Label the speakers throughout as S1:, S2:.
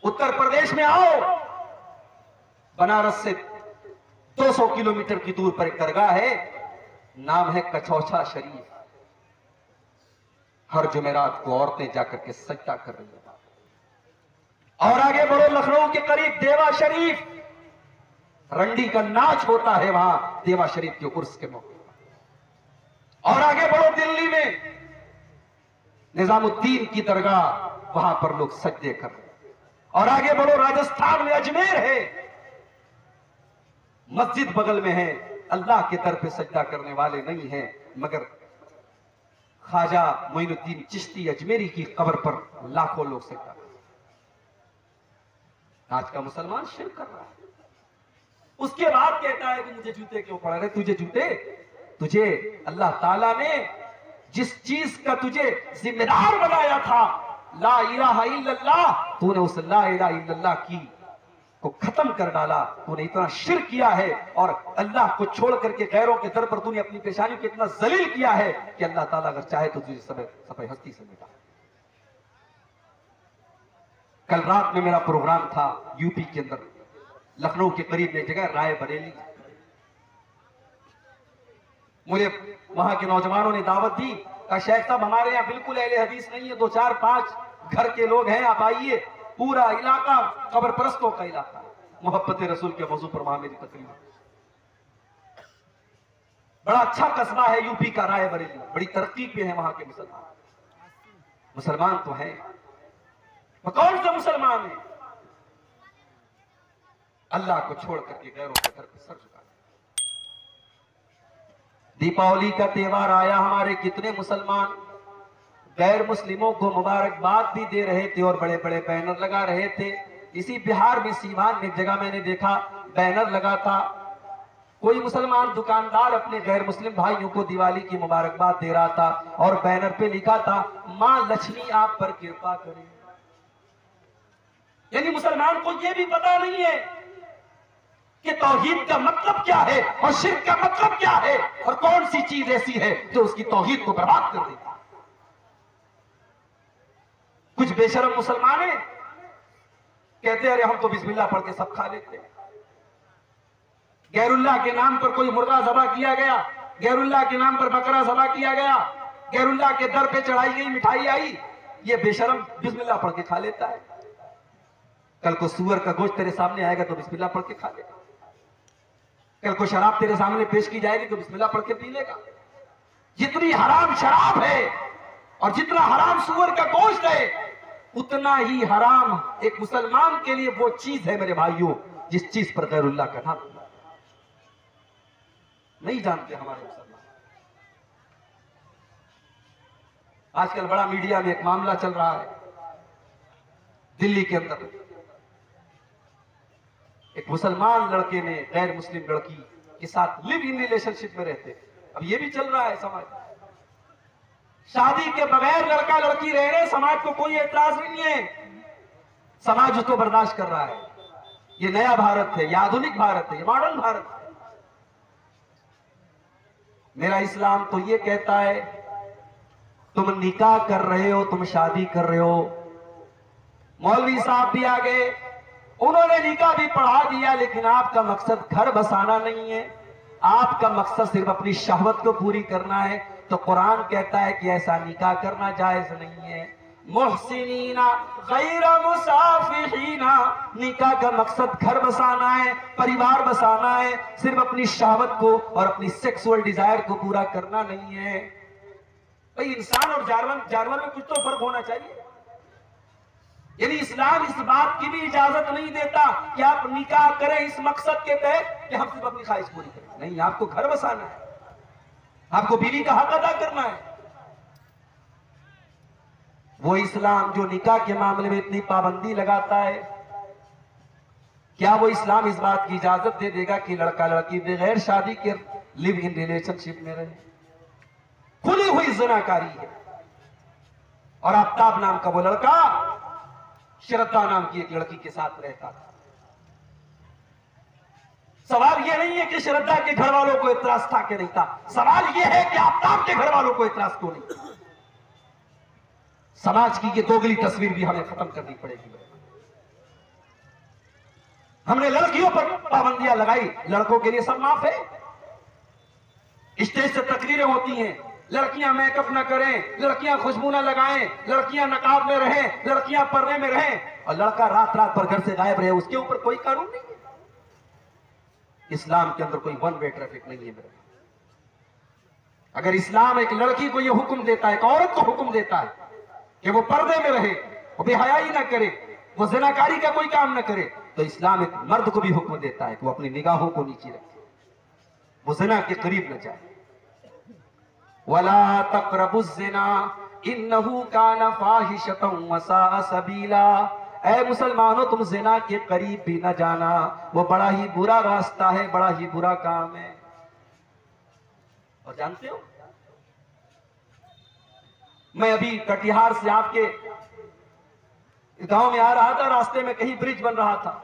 S1: उत्तर प्रदेश में आओ, बनारस से 200 किलोमीटर की दूर पर एक दरगाह है, नाम है कचौछा शरीफ। हर जुमेरात को औरतें जाकर के सजदा कर रही है। और आगे बढ़ो, लखनऊ के करीब देवा शरीफ, रंडी का नाच होता है वहां देवा शरीफ के उर्स के मौके पर। और आगे बढ़ो, दिल्ली में निजामुद्दीन की दरगाह, वहां पर लोग सजदे कर रहे हैं। और आगे बढ़ो, राजस्थान में अजमेर है, मस्जिद बगल में है, अल्लाह के दर पे सजदा करने वाले नहीं हैं, मगर ख्वाजा मोइनुद्दीन चिश्ती अजमेरी की कब्र पर लाखों लोग सजदा कर रहे हैं। आज का मुसलमान शिर्क कर रहा है। उसके बाद कहता है कि मुझे जूते क्यों पड़ा रहे? तुझे जूते, तुझे अल्लाह ताला ने जिस चीज का तुझे जिम्मेदार बनाया था, ला इलाहा इल्लल्लाह, तूने उस ला इलाहा इल्लल्लाह की को खत्म कर डाला। तूने इतना शिर्क किया है और अल्लाह को छोड़ करके गैरों के दर पर तूने अपनी पेशानी को इतना जलील किया है कि अल्लाह ताला अगर चाहे तो तुझे सब हस्ती से मिटा। कल रात में मेरा प्रोग्राम था यूपी के अंदर, लखनऊ के करीब में जगह रायबरेली। मुझे वहां के नौजवानों ने दावत दी, कहा शेख साहब हमारे यहाँ बिल्कुल अहले हदीस नहीं है, 2-4-5 घर के लोग हैं, आप आइए। पूरा इलाका कब्र परस्तों का इलाका, मोहब्बत रसूल के मौजू पर वहां मेरी तकरीर। बड़ा अच्छा कस्बा है यूपी का रायबरेली, बड़ी तरक्की पे है वहां के मुसलमान। मुसलमान तो है, कौन से मुसलमान है अल्लाह को छोड़ करके गैरों के घर पर सर झुका। दीपावली का त्योहार आया, हमारे कितने मुसलमान गैर मुस्लिमों को मुबारकबाद भी दे रहे थे और बड़े बड़े बैनर लगा रहे थे। इसी बिहार में सीवान में एक जगह मैंने देखा, बैनर लगा था, कोई मुसलमान दुकानदार अपने गैर मुस्लिम भाइयों को दिवाली की मुबारकबाद दे रहा था और बैनर पे लिखा था, मां लक्ष्मी आप पर कृपा करे। यानी मुसलमान को यह भी पता नहीं है कि तौहीद का मतलब क्या है और शिर्क का मतलब क्या है और कौन सी चीज ऐसी है जो उसकी तौहीद को बर्बाद कर देती। कुछ बेशरम मुसलमान है, कहते हैं अरे हम तो बिस्मिल्लाह पढ़ के सब खा लेते हैं। गैरुल्लाह के नाम पर कोई मुर्गा ज़बह किया गया, गैरुल्लाह के नाम पर बकरा ज़बह किया गया, गैरुल्लाह के दर पे चढ़ाई गई मिठाई आई, ये बेशरम बिस्मिल्लाह पढ़ के खा लेता है। कल को सूअर का गोश्त तेरे सामने आएगा तो बिस्मिल्लाह पढ़ के खा लेगा। कल को शराब तेरे सामने पेश की जाएगी तो बिस्मिल्लाह पढ़ के पी लेगा। जितनी हराम शराब है और जितना हराम सूअर का गोश्त है, उतना ही हराम एक मुसलमान के लिए वो चीज है मेरे भाइयों जिस चीज पर गैरुल्लाह का नाम नहीं जानते हमारे मुसलमान। आजकल बड़ा मीडिया में एक मामला चल रहा है, दिल्ली के अंदर एक मुसलमान लड़के ने गैर मुस्लिम लड़की के साथ लिव इन रिलेशनशिप में रहते। अब ये भी चल रहा है समाज, शादी के बगैर लड़का लड़की रह रहे, समाज को कोई एतराज नहीं है, समाज उसको बर्दाश्त कर रहा है। ये नया भारत है, ये आधुनिक भारत है, ये मॉडर्न भारत है। मेरा इस्लाम तो ये कहता है तुम निकाह कर रहे हो, तुम शादी कर रहे हो। मौलवी साहब भी आ गए, उन्होंने निकाह भी पढ़ा दिया, लेकिन आपका मकसद घर बसाना नहीं है, आपका मकसद सिर्फ अपनी शहवत को पूरी करना है। तो कुरान कहता है कि ऐसा निकाह करना जायज नहीं है। मुहसिनीना गैर मुसाफिहीना, निकाह का मकसद घर बसाना है, परिवार बसाना है, सिर्फ अपनी शहवत को और अपनी सेक्सुअल डिजायर को पूरा करना नहीं है। भाई इंसान और जानवर में कुछ तो फर्क होना चाहिए। यानी इस्लाम इस बात की भी इजाजत नहीं देता कि आप निकाह करें इस मकसद के तहत कि हम सिर्फ अपनी ख्वाहिश पूरी करें। नहीं, आपको घर बसाना है, आपको बीवी का हक अदा करना है। वो इस्लाम जो निकाह के मामले में इतनी पाबंदी लगाता है, क्या वो इस्लाम इस बात की इजाजत दे देगा कि लड़का लड़की बगैर शादी के लिव इन रिलेशनशिप में रहे? खुली हुई ज़िनाकारी है। और आफ्ताब नाम का वो लड़का श्रद्धा नाम की एक लड़की के साथ रहता था। सवाल यह नहीं है कि श्रद्धा के घर वालों को इतराज था कि नहीं था, सवाल यह है कि आफ्ताब के घर वालों को इतराज क्यों नहीं था। समाज की ये दोगली तस्वीर भी हमें खत्म करनी पड़ेगी। हमने लड़कियों पर पाबंदियां लगाई, लड़कों के लिए सब माफ है। स्टेज से तकरीरें होती हैं, लड़कियां मेकअप न करें, लड़कियां खुशबू न लगाएं, लड़कियां नकाब में रहें, लड़कियां पर्दे में रहें, और लड़का रात रात भर घर से गायब रहे, उसके ऊपर कोई कानून नहीं है। इस्लाम के अंदर कोई वन वे ट्रैफिक नहीं है मेरे। अगर इस्लाम एक लड़की को यह हुक्म देता है, एक औरत को हुक्म देता है कि वो पर्दे में रहे, वो बेहयाई ना करे, वो ज़िनाकारी का कोई काम ना करे, तो इस्लाम एक मर्द को भी हुक्म देता है कि वो अपनी निगाहों को नीचे रखे, वो ज़िना के करीब न जाए। वला तक़रबुज़्ज़िना इन्नहु काना फ़ाहिशतन व साअ सबीला। ऐ मुसलमानों, तुम ज़िना के करीब भी न जाना, वो बड़ा ही बुरा रास्ता है, बड़ा ही बुरा काम है। और जानते हो, मैं अभी कटिहार से आपके गांव में आ रहा था, रास्ते में कहीं ब्रिज बन रहा था,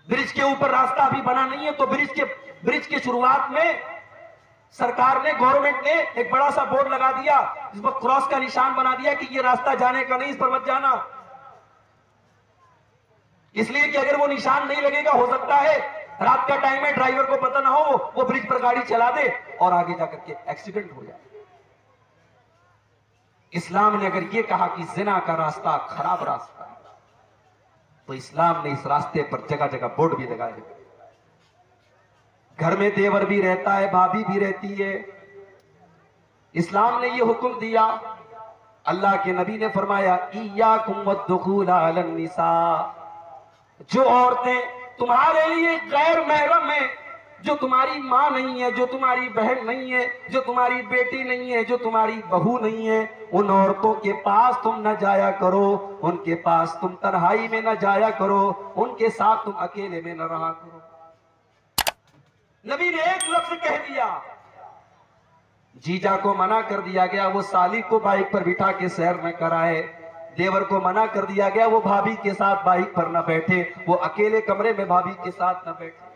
S1: ब्रिज के ऊपर रास्ता अभी बना नहीं है, तो ब्रिज के शुरुआत में सरकार ने, गवर्नमेंट ने एक बड़ा सा बोर्ड लगा दिया, जिस पर क्रॉस का निशान बना दिया कि ये रास्ता जाने का नहीं, इस पर मत जाना। इसलिए कि अगर वो निशान नहीं लगेगा, हो सकता है रात का टाइम है, ड्राइवर को पता ना हो, वो ब्रिज पर गाड़ी चला दे और आगे जाकर के एक्सीडेंट हो जाए। इस्लाम ने अगर ये कहा कि जिना का रास्ता खराब रास्ता है, तो इस्लाम ने इस रास्ते पर जगह जगह बोर्ड भी लगाए हैं। घर में देवर भी रहता है, भाभी भी रहती है, इस्लाम ने ये हुक्म दिया। अल्लाह के नबी ने फरमाया, इय्याकुम वद्दुखूल अलन निसा, जो औरतें तुम्हारे लिए गैर महरम है, जो तुम्हारी माँ नहीं है, जो तुम्हारी बहन नहीं है, जो तुम्हारी बेटी नहीं है, जो तुम्हारी बहू नहीं है, उन औरतों के पास तुम न जाया करो, उनके पास तुम तन्हाई में न जाया करो, उनके साथ तुम अकेले में न रहा करो। नबी ने एक लफ्ज कह दिया, जीजा को मना कर दिया गया वो साली को बाइक पर बिठा के सैर न कराए, देवर को मना कर दिया गया वो भाभी के साथ बाइक पर न बैठे, वो अकेले कमरे में भाभी के साथ न बैठे।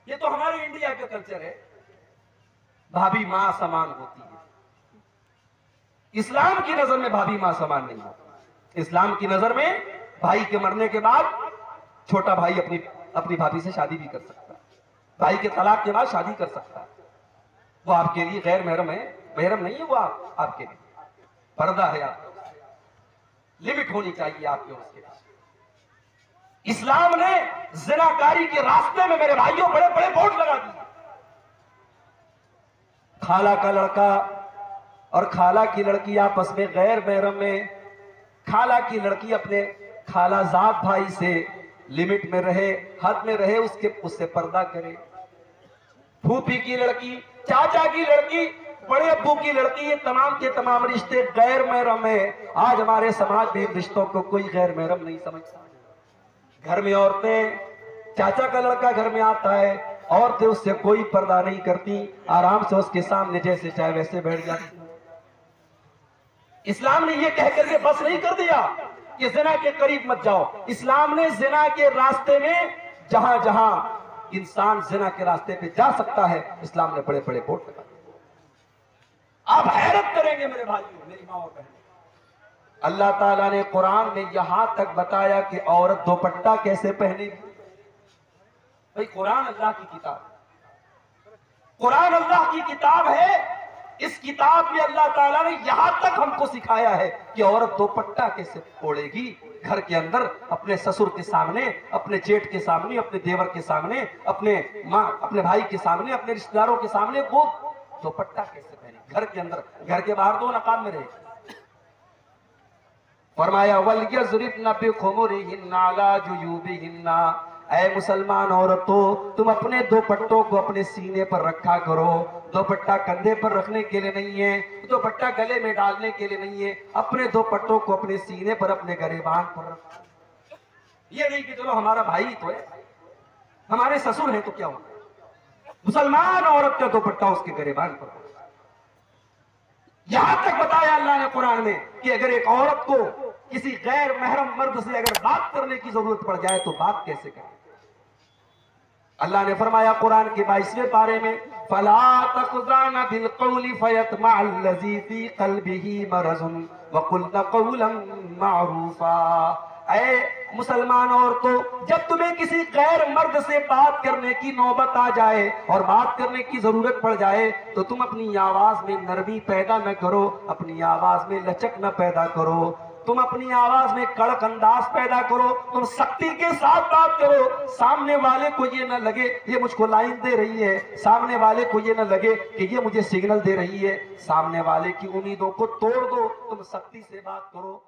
S1: ये तो हमारे इंडिया का कल्चर है, भाभी मां समान होती है। इस्लाम की नजर में भाभी मां समान नहीं होती। इस्लाम की नजर में भाई के मरने के बाद छोटा भाई अपनी भाभी से शादी भी कर सकता है, भाई के तलाक के बाद शादी कर सकता है, वो आपके लिए गैर महरम है, महरम नहीं है वो आपके लिए, पर्दा है, आपका लिमिट होनी चाहिए आपके उसके पास। इस्लाम ने ज़िनाकारी के रास्ते में मेरे भाइयों बड़े बड़े बोर्ड लगा दिए। खाला का लड़का और खाला की लड़की आपस में गैर महरम में, खाला की लड़की अपने खालाजाद भाई से लिमिट में रहे, हद में रहे, उससे पर्दा करे। फूफी की लड़की, चाचा की लड़की, बड़े अब्बू की लड़की, ये तमाम के तमाम रिश्ते गैर महरम है। आज हमारे समाज में रिश्तों को कोई गैर महरम नहीं समझता। घर में औरतें, चाचा का लड़का घर में आता है, औरतें उससे कोई पर्दा नहीं करती, आराम से उसके सामने जैसे चाहे वैसे बैठ जाती। इस्लाम ने यह कहकर के बस नहीं कर दिया कि जिना के करीब मत जाओ। इस्लाम ने जिना के रास्ते में जहां जहां इंसान जिना के रास्ते पे जा सकता है, इस्लाम ने बड़े बड़े बोर्ड लगा दिए। आप हैरत करेंगे मेरे भाइयों, मेरी माँ और बहन, अल्लाह ताला ने कुरान में यहां तक बताया कि औरत दुपट्टा कैसे पहनेगी। भाई कुरान अल्लाह की किताब, कुरान अल्लाह की किताब है। इस किताब में अल्लाह ताला ने यहां तक हमको सिखाया है कि औरत दुपट्टा कैसे ओढ़ेगी घर के अंदर, अपने ससुर के सामने, अपने जेठ के सामने, अपने देवर के सामने, अपने माँ, अपने भाई के सामने, अपने रिश्तेदारों के सामने वो दुपट्टा कैसे पहने घर के अंदर, घर के बाहर दो नकाब में रहे। फरमाया वलयज़रिबना बिखुमुरिहिन्ना अला जुयूबिहिन्ना, ऐ मुसलमान औरतों, तुम अपने दुपट्टों को अपने सीने पर रखा करो। दुपट्टा कंधे पर रखने के लिए नहीं है, दुपट्टा गले में डालने के लिए नहीं है, अपने दुपट्टों को अपने सीने पर, अपने गरेबान पर रखो। ये नहीं कि चलो हमारा भाई तो है, हमारे ससुर है तो क्या होगा, मुसलमान औरत का दुपट्टा उसके गरेबान पर। यहां तक बताया अल्लाह ने कुरान में कि अगर एक औरत को किसी गैर महरम मर्द से अगर बात करने की जरूरत पड़ जाए तो बात कैसे करें। अल्लाह ने फरमाया कुरान के 22वें पारे में, फला तखज़ाना बिल क़ौलि फयतमअल्लज़ी फ़ी क़ल्बिही मरज़ुन वक़ुल्ना क़ौलन मअरूफ़ा, ऐ मुसलमान औरतों, जब तुम्हें किसी गैर मर्द से बात करने की नौबत आ जाए और बात करने की जरूरत पड़ जाए तो तुम अपनी आवाज में नरमी पैदा न करो, अपनी आवाज में लचक न पैदा करो, तुम अपनी आवाज में कड़क अंदाज पैदा करो, तुम सख्ती के साथ बात करो। सामने वाले को ये न लगे ये मुझको लाइन दे रही है, सामने वाले को ये न लगे कि ये मुझे सिग्नल दे रही है, सामने वाले की उम्मीदों को तोड़ दो, तुम सख्ती से बात करो।